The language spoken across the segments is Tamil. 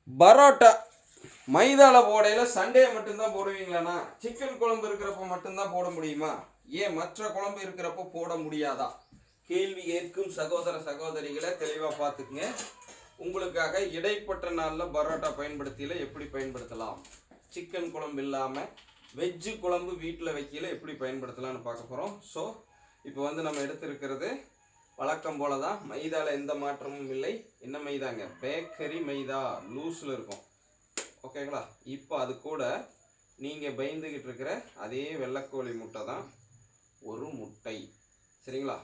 பரோட்டா மைதாவில் போடையில் சண்டே மட்டும்தான் போடுவீங்களாண்ணா? சிக்கன் குழம்பு இருக்கிறப்ப மட்டும்தான் போட முடியுமா? ஏன் மற்ற குழம்பு இருக்கிறப்போ போட முடியாதா? கேள்வி கேட்கும் சகோதர சகோதரிகளை தெளிவாக பார்த்துக்குங்க. உங்களுக்காக இடைப்பட்ட நாளில் பரோட்டா பயன்படுத்தியில் எப்படி பயன்படுத்தலாம், சிக்கன் குழம்பு இல்லாமல் வெஜ்ஜு குழம்பு வீட்டில் வைக்கல எப்படி பயன்படுத்தலாம்னு பார்க்க போகிறோம். ஸோ இப்போ வந்து நம்ம எடுத்துருக்கிறது வழக்கம் போல தான். மைதாவில் எந்த மாற்றமும் இல்லை. என்ன மைதாங்க? பேக்கரி மைதா, லூஸில் இருக்கும். ஓகேங்களா? இப்போ அது கூட நீங்கள் பயந்துக்கிட்டு இருக்கிற அதே வெள்ளைக்கோழி முட்டை தான், ஒரு முட்டை. சரிங்களா?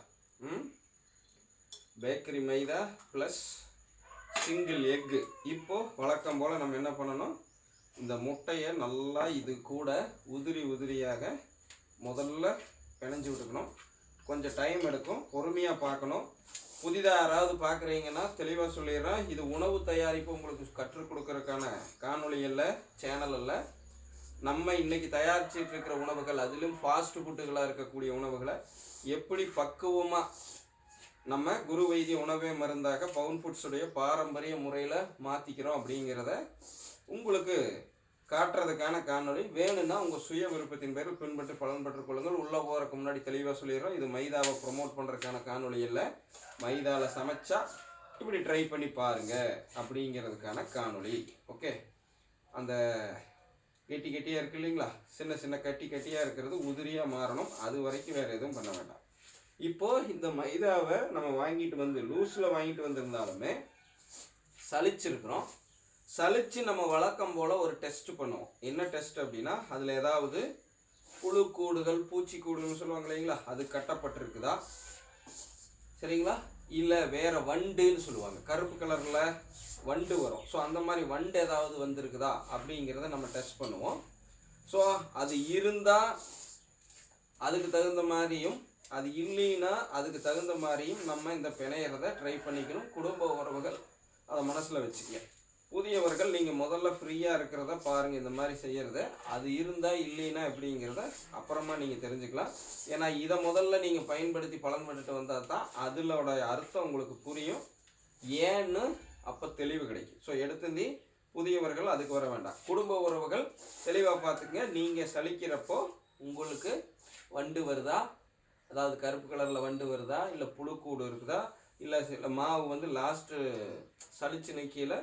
பேக்கரி மைதா ப்ளஸ் சிங்கிள் எக்கு. இப்போது வழக்கம் போல் நம்ம என்ன பண்ணணும், இந்த முட்டையை நல்லா இது கூட உதிரியாக முதல்ல பிணைஞ்சு விட்டுக்கணும். கொஞ்சம் டைம் எடுக்கும், பொறுமையாக பார்க்கணும். புதிதாக யாராவது பார்க்குறீங்கன்னா தெளிவாக சொல்லிடுறேன், இது உணவு தயாரிப்பு உங்களுக்கு கற்றுக் கொடுக்கறதுக்கான காணொலிகளில் சேனலில் நம்ம இன்றைக்கி தயாரிச்சிட்டு இருக்கிற உணவுகள், அதிலும் ஃபாஸ்ட் ஃபுட்டுகளாக இருக்கக்கூடிய உணவுகளை எப்படி பக்குவமாக நம்ம குரு வைத்திய உணவே மருந்தாக பவுன் ஃபுட்ஸுடைய பாரம்பரிய முறையில் மாற்றிக்கிறோம் அப்படிங்கிறத உங்களுக்கு காட்டுறதுக்கான காணொலி. வேணும்னா உங்கள் சுய விருப்பத்தின் பேரில் பின்பற்றி பலன் பெற்றுக் கொள்ளுங்கள். உள்ளே போகிறதுக்கு முன்னாடி தெளிவாக சொல்லிடுறோம், இது மைதாவை ப்ரொமோட் பண்ணுறதுக்கான காணொலி இல்லை. மைதாவில் சமைச்சா இப்படி ட்ரை பண்ணி பாருங்கள் அப்படிங்கிறதுக்கான காணொலி. ஓகே, அந்த கெட்டியாக இருக்குது இல்லைங்களா, சின்ன கட்டியாக இருக்கிறது உதிரியாக மாறணும். அது வரைக்கும் வேறு எதுவும் பண்ண வேண்டாம். இப்போது இந்த மைதாவை நம்ம வாங்கிட்டு வந்து லூஸில் வாங்கிட்டு வந்திருந்தாலுமே சலிச்சிருக்கிறோம். சலிச்சு நம்ம வழக்கம் போல் ஒரு டெஸ்ட் பண்ணுவோம். என்ன டெஸ்ட் அப்படின்னா, அதில் ஏதாவது புழுக்கூடுகள், பூச்சிக்கூடுகள்னு சொல்லுவாங்க இல்லைங்களா, அது கட்டப்பட்டிருக்குதா, சரிங்களா, இல்லை வேறு வண்டுன்னு சொல்லுவாங்க, கருப்பு கலரில் வண்டு வரும். ஸோ அந்த மாதிரி வண்டு ஏதாவது வந்திருக்குதா அப்படிங்கிறத நம்ம டெஸ்ட் பண்ணுவோம். ஸோ அது இருந்தால் அதுக்கு தகுந்த மாதிரியும், அது இல்லைன்னா அதுக்கு தகுந்த மாதிரியும் நம்ம இந்த பிணையிறத ட்ரை பண்ணிக்கணும். குடும்ப உறவுகள் அதை மனசில் வச்சுக்க. புதியவர்கள் நீங்கள் முதல்ல ஃப்ரீயாக இருக்கிறத பாருங்கள், இந்த மாதிரி செய்கிறத. அது இருந்தால் இல்லைன்னா எப்படிங்கிறத அப்புறமா நீங்கள் தெரிஞ்சுக்கலாம். ஏன்னா இதை முதல்ல நீங்கள் பயன்படுத்தி பலன் பெற்றுட்டு வந்தால் தான் அதிலோட அர்த்தம் உங்களுக்கு புரியும், ஏன்னு அப்போ தெளிவு கிடைக்கும். ஸோ எடுத்துந்தி புதியவர்கள் அதுக்கு வர வேண்டாம். குடும்ப உறவுகள் தெளிவாக பார்த்துக்குங்க. நீங்கள் சலிக்கிறப்போ உங்களுக்கு வண்டு வருதா, அதாவது கருப்பு கலரில் வண்டு வருதா, இல்லை புழுக்கூடு இருக்குதா, இல்லை சில மாவு வந்து லாஸ்ட்டு சலிச்சு நிற்கல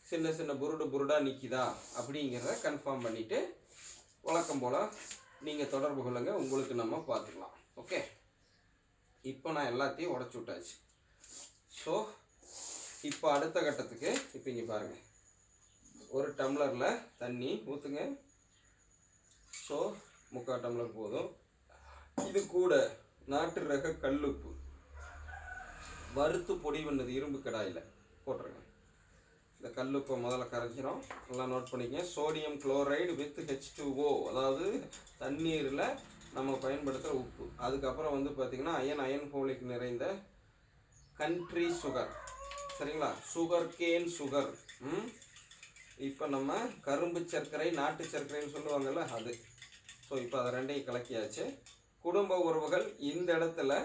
சின்ன புருடாக நிற்கிதா அப்படிங்கிறத கன்ஃபார்ம் பண்ணிவிட்டு வழக்கம் போல் நீங்கள் தொடர்பு கொள்ளுங்கள். உங்களுக்கு நம்ம பார்த்துக்கலாம். ஓகே, இப்போ நான் எல்லாத்தையும் உடச்சி விட்டாச்சு. ஸோ இப்போ அடுத்த கட்டத்துக்கு இப்போ இங்கே பாருங்கள், ஒரு டம்ளரில் தண்ணி ஊற்றுங்க. ஸோ 3/4 டம்ளர் போதும். இது கூட நாட்டு ரக கல்லுப்பு வறுத்து பொடி பண்ணது இரும்பு கடாயில் போட்டுருங்க. இந்த கல்லுப்பை முதல்ல கரைக்கிறோம், நல்லா நோட் பண்ணிக்கங்க. சோடியம் குளோரைடு வித் H2O, அதாவது தண்ணீரில் நம்ம பயன்படுத்துகிற உப்பு. அதுக்கப்புறம் வந்து பார்த்திங்கன்னா அயன் ஃபோலிக் நிறைந்த கண்ட்ரி சுகர், சரிங்களா, சுகர் கேன் சுகர். இப்போ நம்ம கரும்பு சர்க்கரை, நாட்டு சர்க்கரைன்னு சொல்லுவாங்கள்ல அது. ஸோ இப்போ அதை ரெண்டையும் கலக்கியாச்சு. குடும்ப உறவுகள் இந்த இடத்துல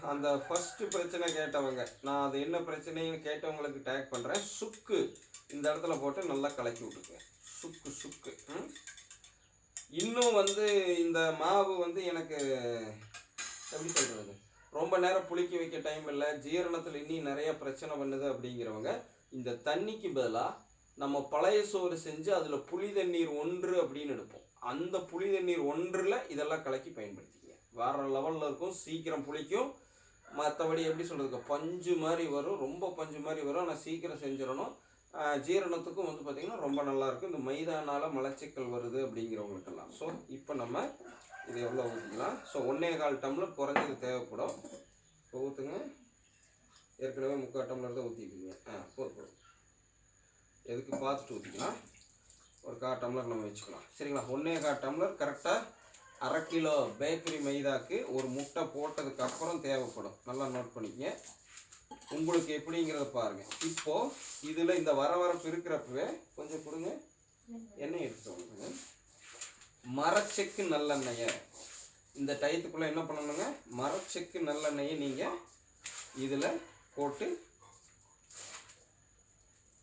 அந்த ஃபஸ்ட்டு பிரச்சனை கேட்டவங்க, நான் அது என்ன பிரச்சனைன்னு கேட்டவங்களுக்கு டேக் பண்ணுறேன். சுக்கு இந்த இடத்துல போட்டு நல்லா கலக்கி விட்டுருங்க. சுக்கு இன்னும் வந்து இந்த மாவு வந்து எனக்கு எப்படி சொல்கிறது, ரொம்ப நேரம் புளிக்க வைக்க டைம் இல்லை, ஜீரணத்தில் இன்னும் நிறைய பிரச்சனை பண்ணுது அப்படிங்கிறவங்க இந்த தண்ணிக்கு பதிலாக நம்ம பழைய சோறு செஞ்சு அதில் புளி தண்ணீர் 1 அப்படின்னு எடுப்போம். அந்த புளி தண்ணீர் 1ல் இதெல்லாம் கலக்கி பயன்படுத்திக்கங்க. வேறு லெவலில் இருக்கும், சீக்கிரம் புளிக்கும். மற்றபடி எப்படி சொல்கிறதுக்கு, பஞ்சு மாதிரி வரும், ரொம்ப பஞ்சு மாதிரி வரும். ஆனால் சீக்கிரம் செஞ்சிடணும். ஜீரணத்துக்கும் வந்து பார்த்திங்கன்னா ரொம்ப நல்லாயிருக்கும். இந்த மைதானால் மலச்சிக்கல் வருது அப்படிங்கிறவங்களுக்கெல்லாம். ஸோ இப்போ நம்ம இது எவ்வளோ ஊற்றிக்கலாம். ஸோ 1/4 டம்ளர் குறைஞ்சது தேவைப்படும். இப்போ ஊற்றுங்க. ஏற்கனவே 3/4 டம்ளர் தான் ஊற்றிக்கிங்க. போதும். எதுக்கு பார்த்துட்டு ஊற்றிக்கலாம். ஒரு 1/4 டம்ளர் நம்ம வச்சுக்கலாம், சரிங்களா. 1/4 டம்ளர் கரெக்டாக 1/2 கிலோ பேக்கரி மைதாக்கு ஒரு முட்டை போட்டதுக்கு அப்புறம் தேவைப்படும். நல்லா நோட் பண்ணிக்கங்க. உங்களுக்கு எப்படிங்கிறத பாருங்கள். இப்போது இதில் இந்த வரவரப்பு இருக்கிறப்பவே கொஞ்சம் கொடுங்க, எண்ணெய் எடுத்துக்கோங்க. மரச்செக்கு நல்லெண்ணெயை இந்த டயத்துக்குள்ளே என்ன பண்ணணுங்க, மரச்செக்கு நல்லெண்ணெயை நீங்கள் இதில் போட்டு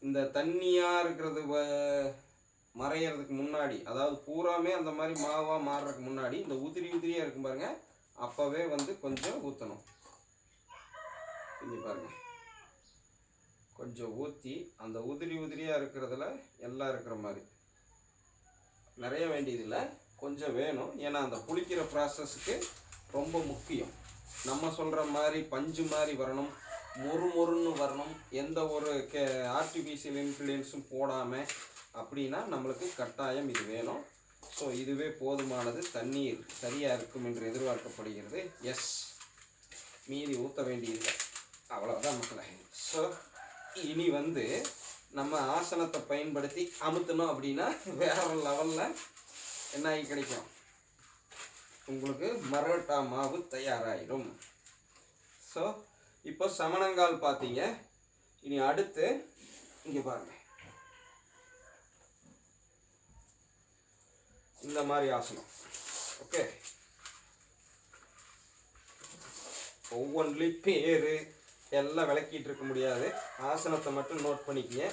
இந்த தண்ணியாக இருக்கிறது மறையிறதுக்கு முன்னாடி, அதாவது பூராமே அந்த மாதிரி மாவாக மாறுறதுக்கு முன்னாடி இந்த உதிரி உதிரியாக இருக்கும் பாருங்க, அப்போவே வந்து கொஞ்சம் ஊற்றணும். இங்கே பாருங்க, கொஞ்சம் ஊற்றி அந்த உதிரி உதிரியாக இருக்கிறதுல எல்லாம் இருக்கிற மாதிரி, நிறைய வேண்டியதில்லை, கொஞ்சம் வேணும். ஏன்னா அந்த புளிக்கிற ப்ராசஸுக்கு ரொம்ப முக்கியம். நம்ம சொல்கிற மாதிரி பஞ்சு மாதிரி வரணும், மொறுன்னு வரணும், எந்த ஒரு ஆர்டிஃபிஷியல் இன்க்ரீடியன்ஸும் போடாமல், அப்படின்னா நம்மளுக்கு கட்டாயம் இது வேணும். ஸோ இதுவே போதுமானது, தண்ணீர் சரியாக இருக்கும் என்று எதிர்பார்க்கப்படுகிறது. எஸ், மீதி ஊற்ற வேண்டியதில்லை, அவ்வளோதான் மக்களை. ஸோ இனி வந்து நம்ம ஆசனத்தை பயன்படுத்தி அமுத்தணும் அப்படின்னா வேற லெவலில் என்ன ஆகி கிடைக்கும், உங்களுக்கு மராட்டா மாவு தயாராகிடும். ஸோ இப்போ சமணங்கால் பார்த்தீங்க. இனி அடுத்து இங்கே பாருங்க, இந்த மாதிரி ஆசனம். ஓகே, ஒவ்வொன்றிலையும் பேர் எல்லாம் விளக்கிட்டு இருக்க முடியாது, ஆசனத்தை மட்டும் நோட் பண்ணிக்கங்க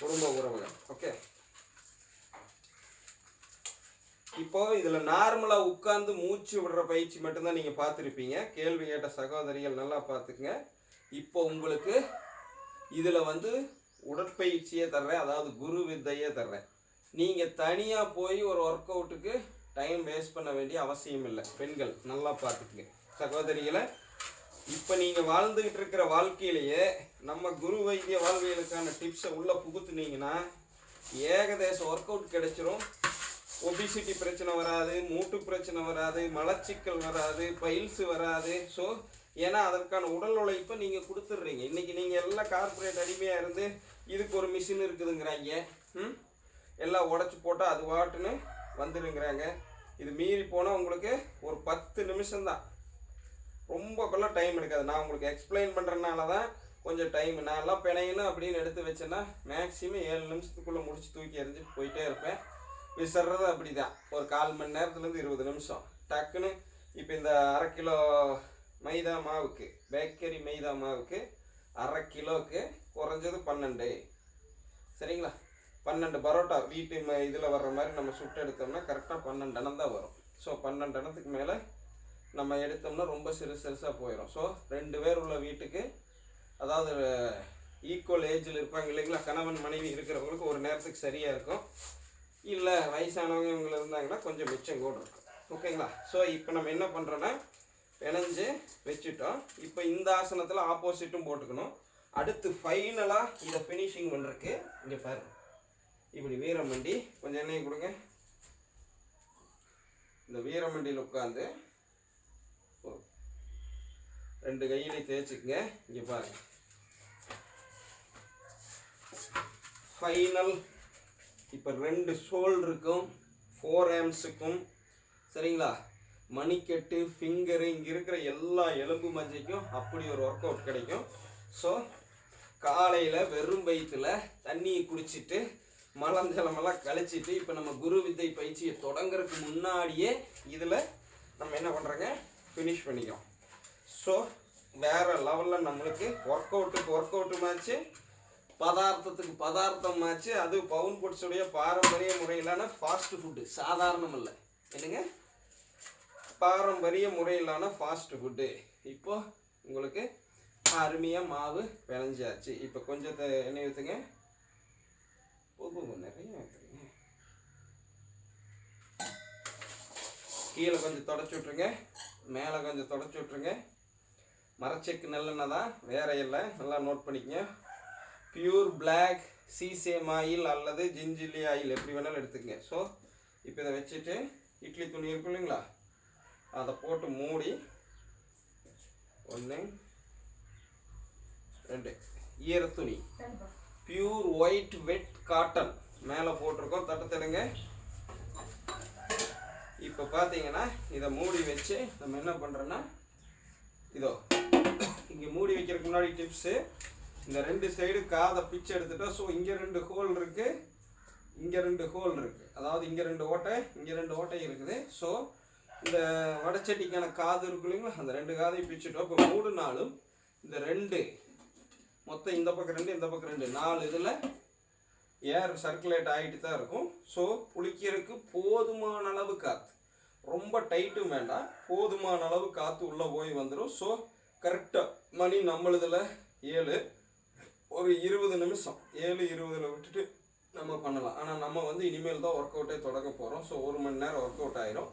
குடும்ப உறவுகள். ஓகே, இப்போ இதில் நார்மலாக உட்கார்ந்து மூச்சு விடுற பயிற்சி மட்டும்தான் நீங்கள் பார்த்துருப்பீங்க. கேள்வி கேட்ட சகோதரிகள் நல்லா பார்த்துக்குங்க. இப்போ உங்களுக்கு இதில் வந்து உடற்பயிற்சியே தர்றேன், அதாவது குரு வித்தையே தர்றேன். நீங்கள் தனியாக போய் ஒரு ஒர்க் அவுட்டுக்கு டைம் வேஸ்ட் பண்ண வேண்டிய அவசியம் இல்லை. பெண்கள் நல்லா பார்த்துக்குங்க சகோதரிகளை. இப்போ நீங்கள் வாழ்ந்துக்கிட்டு இருக்கிற வாழ்க்கையிலேயே நம்ம குரு வைத்திய வாழ்வியலுக்கான டிப்ஸை உள்ளே புகுத்துனீங்கன்னா ஏகதேச ஒர்க் அவுட் கிடைச்சிரும். ஒபிசிட்டி பிரச்சனை வராது, மூட்டு பிரச்சனை வராது, மலச்சிக்கல் வராது, பைல்ஸ் வராது. ஸோ ஏன்னா அதற்கான உடல் உழைப்பை நீங்கள் கொடுத்துட்றீங்க. இன்றைக்கி நீங்கள் எல்லாம் கார்பரேட் அடிமையாக இருந்து இதுக்கு ஒரு மிஷின் இருக்குதுங்கிறாங்க, எல்லாம் உடச்சி போட்டால் அது வாட்டுன்னு வந்துடுங்கிறாங்க. இது மீறி போனால் உங்களுக்கு ஒரு 10 நிமிஷம்தான், ரொம்பக்குள்ள டைம் எடுக்காது. நான் உங்களுக்கு எக்ஸ்பிளைன் பண்ணுறதுனால தான் கொஞ்சம் டைம். நான்லாம் பிணையணும் அப்படின்னு எடுத்து வச்சேன்னா மேக்ஸிமம் 7 நிமிஷத்துக்குள்ளே முடிச்சு தூக்கி எறிஞ்சிட்டு போயிட்டே இருப்பேன். விசர்றது அப்படி தான், ஒரு 1/4 மணி நேரத்துலேருந்து 20 நிமிஷம் டக்குன்னு. இப்போ இந்த 1/2 கிலோ மைதா மாவுக்கு, பேக்கரி மைதா மாவுக்கு 1/2 கிலோவுக்கு குறைஞ்சது 12, சரிங்களா? 12 பரோட்டா வீட்டு இதில் வர்ற மாதிரி நம்ம சுட்டு எடுத்தோம்னா கரெக்டாக 12 அணம் தான் வரும். ஸோ 12 அணத்துக்கு மேலே நம்ம எடுத்தோம்னா ரொம்ப சிறுசாக போயிடும். ஸோ 2 பேர் உள்ள வீட்டுக்கு, அதாவது ஈக்குவல் ஏஜில் இருப்பாங்க இல்லைங்களா, கணவன் மனைவி இருக்கிறவங்களுக்கு ஒரு நேரத்துக்கு சரியாக இருக்கும். இல்லை வயசானவங்க இவங்க இருந்தாங்கன்னா கொஞ்சம் மிச்சம் கூட இருக்கும். ஓகேங்களா? ஸோ இப்போ நம்ம என்ன பண்ணுறோன்னா பிணைஞ்சு வச்சுட்டோம். இப்போ இந்த ஆசனத்தில் ஆப்போசிட்டும் போட்டுக்கணும். அடுத்து ஃபைனலாக இதை ஃபினிஷிங் பண்ணுறதுக்கு இங்கே பாருங்க, இப்படி வீரமண்டி கொஞ்சம் எண்ணெய் கொடுங்க. இந்த வீரமண்டியில் உட்காந்து 2 கையிலையும் தேய்ச்சிக்குங்க. இங்கே பாருங்க, ஃபைனல். இப்போ 2 ஷோல்டருக்கும் 4 ஆர்ம்ஸுக்கும், சரிங்களா, மணிக்கட்டு, ஃபிங்கரு, இங்கே இருக்கிற எல்லா எலும்பு மஞ்சைக்கும் அப்படி ஒரு ஒர்க் அவுட் கிடைக்கும். ஸோ காலையில் வெறும் வயிற்றுல தண்ணியை குடிச்சிட்டு மலஞ்சலமெல்லாம் கழிச்சிட்டு இப்போ நம்ம குரு வித்தை பயிற்சியை தொடங்குறதுக்கு முன்னாடியே இதில் நம்ம என்ன பண்ணுறோங்க, ஃபினிஷ் பண்ணிக்கிறோம். ஸோ வேறு லெவலில் நம்மளுக்கு ஒர்க் அவுட்டு மேட்ச்சு, பதார்த்தத்துக்கு பதார்த்தம் ஆச்சு. அது பவுன் பொட்ஸுடைய பாரம்பரிய முறையிலான ஃபாஸ்ட் ஃபுட்டு, சாதாரணம் இல்லை என்னங்க, பாரம்பரிய முறையிலான ஃபாஸ்ட் ஃபுட்டு. இப்போ உங்களுக்கு அருமையாக மாவு பிணைஞ்சாச்சு. இப்போ கொஞ்சம் எண்ணெய் ஊற்றுங்க, நிறைய ஊற்றுங்க. கீழே கொஞ்சம் தொடச்சி விட்ருங்க, மேலே கொஞ்சம் தொடச்சி விட்ருங்க. மரச்செக்கு நல்லெண்ணெய் தான், வேற இல்லை, நல்லா நோட் பண்ணிக்கங்க. பியூர் பிளாக் சீசேம் ஆயில் அல்லது ஜிஞ்சில்லி ஆயில் எப்படி வேணாலும் எடுத்துக்கங்க. ஸோ இப்போ இதை வச்சுட்டு இட்லி துணி இருக்கும் இல்லைங்களா, அதை போட்டு மூடி 1 2 ஈரத்துணி பியூர் ஒயிட் வெட் காட்டன் மேலே போட்டிருக்கோம், தட்டுத்தடுங்க. இப்போ பார்த்தீங்கன்னா இதை மூடி வச்சு நம்ம என்ன பண்ணுறோன்னா, இதோ இங்கே மூடி வைக்கிறதுக்கு முன்னாடி டிப்ஸு, இந்த 2 சைடு காதை பிச்சு எடுத்துட்டோம். ஸோ இங்கே 2 ஹோல் இருக்குது, இங்கே 2 ஹோல் இருக்குது, அதாவது இங்கே 2 ஓட்டை, இங்கே 2 ஓட்டை இருக்குது. ஸோ இந்த வடச்சட்டிக்கான காது இருக்கு இல்லைங்களா, அந்த 2 காதையும் பிச்சுட்டோம். இப்போ 3 நாளும் இந்த 2 மொத்தம் இந்த பக்கம் 2 இந்த பக்கம் 2 4 இதில் ஏர் சர்க்குலேட் ஆகிட்டு தான் இருக்கும். ஸோ புளிக்கிறதுக்கு போதுமான அளவு காற்று, ரொம்ப டைட்டும் வேண்டாம், போதுமான அளவு காற்று உள்ளே போய் வந்துடும். ஸோ கரெக்டாக மணி நம்மளதில் 7, ஒரு 20 நிமிஷம் 7:20 விட்டுட்டு நம்ம பண்ணலாம். ஆனால் நம்ம வந்து இனிமேல் தான் ஒர்க் அவுட்டே தொடங்க போகிறோம். ஸோ 1 மணி நேரம் ஒர்க் அவுட் ஆயிரும்.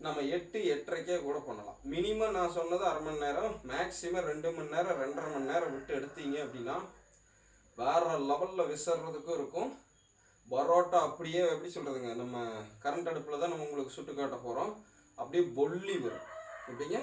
நம்ம 8-8:30 கூட பண்ணலாம். மினிமம் நான் சொன்னது அரை மணி நேரம், மேக்ஸிமம் 2 மணி நேரம் 2.5 மணி நேரம் விட்டு எடுத்தீங்க அப்படின்னா வேறு லெவலில் விசறதுக்கும் இருக்கும். பரோட்டா அப்படியே எப்படி சொல்கிறதுங்க, நம்ம கரண்ட் அடுப்பில் தான் நம்ம உங்களுக்கு சுட்டு காட்ட போகிறோம். அப்படியே பொல்லி வரும். எப்படிங்க,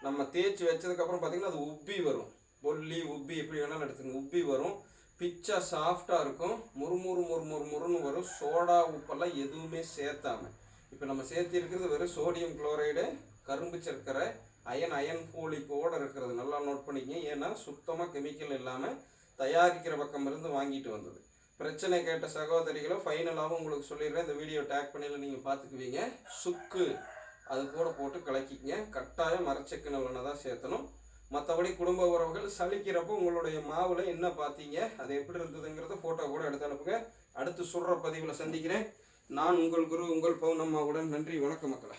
நம்ம தேய்ச்சி வச்சதுக்கப்புறம் பார்த்திங்கன்னா அது உப்பி வரும். பொல்லி உப்பி எப்படி வேணாலும் எடுத்துங்க, உப்பி வரும். பிச்சா சாஃப்டாக இருக்கும். முறுமுறுன்னு வரும். சோடா உப்பெல்லாம் எதுவுமே சேர்த்தாமல். இப்போ நம்ம சேர்த்து இருக்கிறது வெறும் சோடியம் குளோரைடு, கரும்பு சர்க்கரை, அயன் ஃபோலிக்கோடு இருக்கிறது. நல்லா நோட் பண்ணிக்கங்க. ஏன்னா சுத்தமாக கெமிக்கல் இல்லாமல் தயாரிக்கிற பக்கம் இருந்து வாங்கிட்டு வந்தது. பிரச்சனை கேட்ட சகோதரிகளை ஃபைனலாகவும் உங்களுக்கு சொல்லிடுறேன். இந்த வீடியோ டேக் பண்ணியில் நீங்கள் பார்த்துக்குவீங்க. சுக்கு அது கூட போட்டு கலக்கிங்க. கட்டாயம் மரச்செக்கு நல்லெண்ணெய் தான் சேர்த்தணும். மற்றபடி குடும்ப உறவுகள் சலிக்கிறப்போ உங்களுடைய மாவில் என்ன பார்த்தீங்க, அது எப்படி இருந்ததுங்கிறத ஃபோட்டோ கூட எடுத்து அனுப்புங்க. அடுத்து சுடுற பதிவில் சந்திக்கிறேன். நான் உங்கள் குரு, உங்கள் பவுனம்மாவுடன். நன்றி, வணக்கம் மக்களை.